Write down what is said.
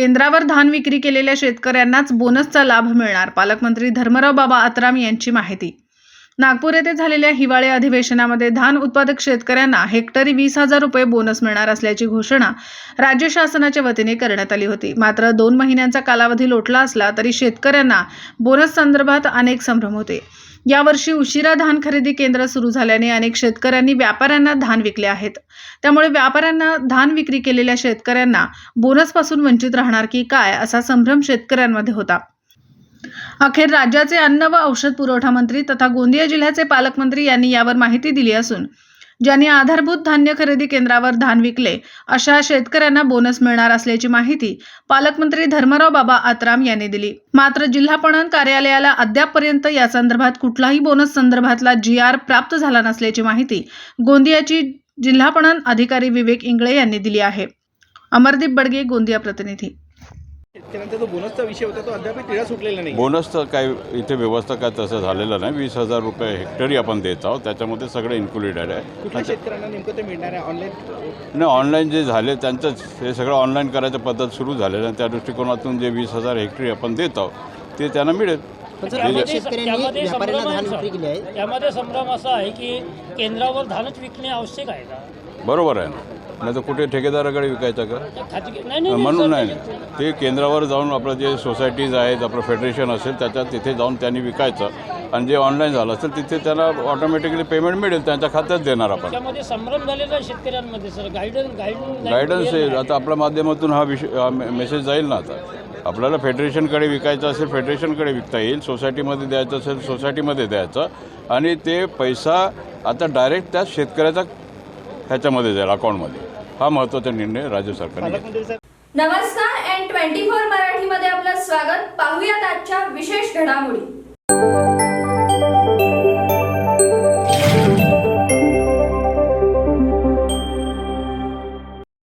केंद्रावर धान विक्री केलेल्या शेतकऱ्यांनाच बोनसचा लाभ मिळणार, पालकमंत्री धर्मराव बाबा आत्राम यांची माहिती। नागपूर येथे झालेल्या हिवाळी अधिवेशनामध्ये धान उत्पादक शेतकऱ्यांना हेक्टरी 20,000 रुपये बोनस मिळणार असल्याची घोषणा राज्य शासनाच्या वतीने करण्यात आली होती। मात्र 2 महिन्यांचा कालावधी लोटला असला तरी शेतकऱ्यांना बोनस संदर्भात अनेक संभ्रम होते। यावर्षी उशिरा धान खरेदी केंद्र सुरू झाल्याने अनेक शेतकऱ्यांनी व्यापाऱ्यांना धान विकले आहेत। त्यामुळे व्यापाऱ्यांना धान विक्री केलेल्या शेतकऱ्यांना बोनसपासून वंचित राहणार की काय असा संभ्रम शेतकऱ्यांमध्ये होता। अखेर राज्याचे अन्न व औषध पुरवठा मंत्री तथा गोंदिया जिल्ह्याचे पालकमंत्री यांनी यावर माहिती दिली असून ज्यांनी आधारभूत धान्य खरेदी केंद्रावर धान विकले अशा शेतकऱ्यांना बोनस मिळणार असल्याची माहिती पालकमंत्री धर्मराव बाबा आत्राम यांनी दिली। मात्र जिल्हा पणन कार्यालयाला अद्यापपर्यंत या संदर्भात कुठलाही बोनस संदर्भातला GR प्राप्त झाला नसल्याची माहिती गोंदियाची जिल्हा पणन अधिकारी विवेक इंगळे यांनी दिली आहे। अमरदीप बडगे, गोंदिया प्रतिनिधी। शेतकऱ्यांचा जो बोनसचा विषय होता तो अद्याप तिढा सुटलेला नाही। बोनसचं काय इथे व्यवस्था काय तसं झालेलं नाही। 20,000 रुपये हेक्टरी आपण देत आहोत, त्याच्यामध्ये सगळे इन्क्लुडेड आहे। कुठल्या शेतकऱ्यांना नेमकं ते मिळणार आहे? ऑनलाईन नाही, ऑनलाईन जे झाले त्यांचंच हे सगळं ऑनलाईन करायचं पद्धत सुरू झालेलं आहे। त्या दृष्टिकोनातून जे 20,000 हेक्टरी आपण देत आहोत ते त्यांना मिळेल। यामध्ये संभ्रम असा आहे की केंद्रावर धानच विकणे आवश्यक आहे का? बरोबर आहे ना, नाही तर कुठे ठेकेदाराकडे विकायचं का? म्हणून नाही, ते केंद्रावर जाऊन आपलं जे सोसायटीज आहेत, आपलं फेडरेशन असेल त्याच्यात तिथे जाऊन त्यांनी विकायचं आणि जे ऑनलाईन झालं असेल तिथे त्यांना ऑटोमॅटिकली पेमेंट मिळेल, त्यांच्या खात्यात देणार आपण। त्यामध्ये संभ्रम झालेला शेतकऱ्यांमध्ये सर गायडन्स आहे। आता आपल्या माध्यमातून हा मेसेज जाईल ना। आता आपल्याला फेडरेशनकडे विकायचं असेल फेडरेशनकडे विकता येईल, सोसायटीमध्ये द्यायचं असेल सोसायटीमध्ये द्यायचं आणि ते पैसा आता डायरेक्ट त्या शेतकऱ्याचा ह्याच्यामध्ये जाईल अकाउंटमध्ये। हा महत्त्वाचा निर्णय राज्य सरकारने घेतला। नमस्कार, N24 मराठीमध्ये आपलं स्वागत। पाहूयात आजच्या विशेष घडामोडी।